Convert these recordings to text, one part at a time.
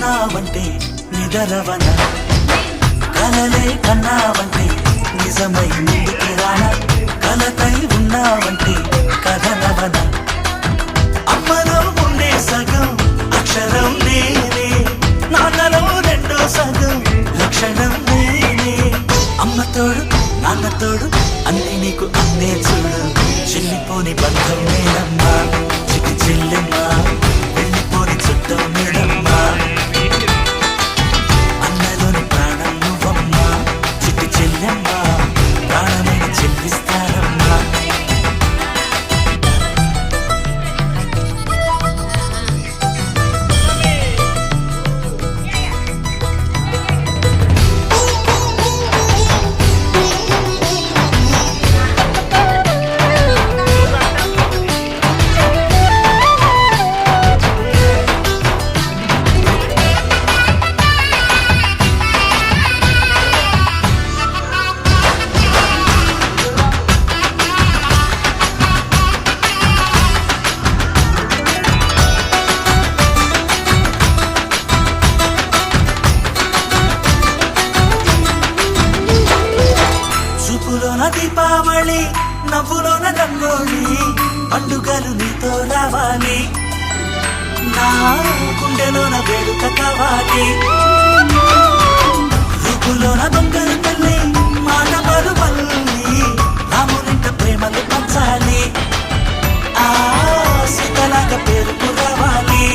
ఉన్నావంటే నిదరవన కలలే కన్నావంటే నిజమై ముందుకి రాన కలతై ఉన్నావంటే కథనవన అమ్మలో ఉండే సగం అక్షరం నేనే నాన్నలో రెండో సగం లక్షణం నేనే అమ్మ తోడు నాన్న తోడు అన్ని నీకు అన్నే చూడు చెల్లిపోని బంధం నేనమ్మా చిటి చెల్లెమ్మా వెళ్ళిపోని చుట్టం నేనమ్మా అన్నలోని ప్రాణం నువ్వమ్మా చిటి చెల్లెమ్మా ప్రాణమైన చెల్లిస్తారమ్మా చూపులోన దీపావళి నవ్వులోన రంగోలి పండుగలు నీతో రావాలి నా గుండెలోన వేడుక కావాలి రూపులోన దొంగలు తల్లి మాట పలువల్లి రామునింట ప్రేమలు పంచాలి ఆ సీతలాగా పేరుకు రావాలి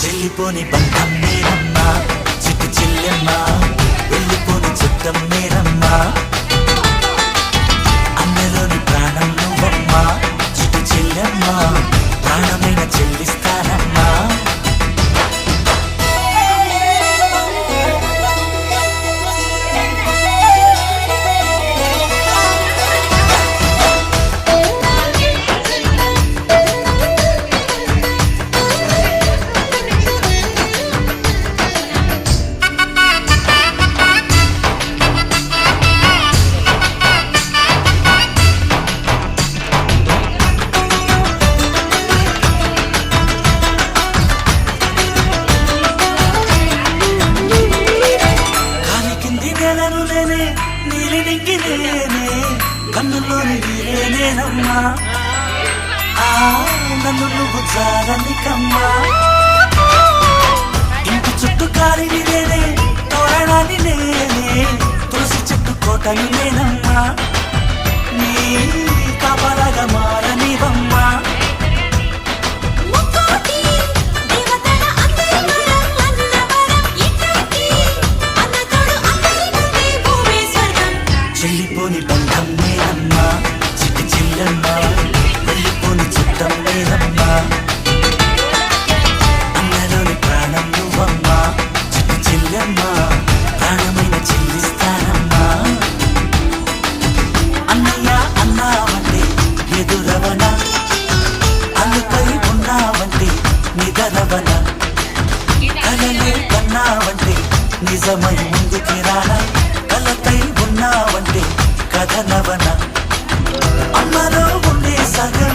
వెళ్ళిపోని బంధం నేనమ్మా చిట్టి చెల్లెమ్మా వెళ్ళిపోని చుట్టం నేనమ్మా అన్నలోని ప్రాణం నువ్వమ్మా చిట్టి చెల్లెమ్మా ప్రాణమైన చెల్లిస్తానమ్మా నీలి నింగి నేనే కన్నులోని నేనమ్మా ఆ నన్ను నువ్వు జారనికమ్మా ఇంటి చుట్టూ కాలిని నేనే తోరణాన్ని నేనే తులసి చెట్టు కోటని నేనమ్మా నీ కాపలాగా మారనివమ్మా చెల్లిపోని బంధం నేనమ్మా చిట్టి చెల్లెమ్మా వెళ్ళిపోని చుట్టం నేనమ్మా అన్నలోని ప్రాణం నువ్వమ్మా చిట్టి చెల్లెమ్మా ప్రాణమైన చెల్లిస్తానమ్మా అన్నయ్య అన్నావంటే ఎదురవన అల్లుపై ఉన్నావంటే నిదరవన కలలే కన్నావంటే నిజమై ముందుకి రానా కలతై ఉన్నావంటే కథనవన అమ్మలో ఉండే సగం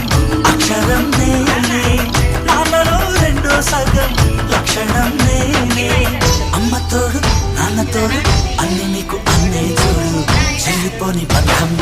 అక్షరం నేనే నాన్నలో రెండో సగం లక్షణం నేనే అమ్మ తోడు నాన్న తోడు అన్ని నీకు అన్నే చూడు చెల్లిపోని బంధం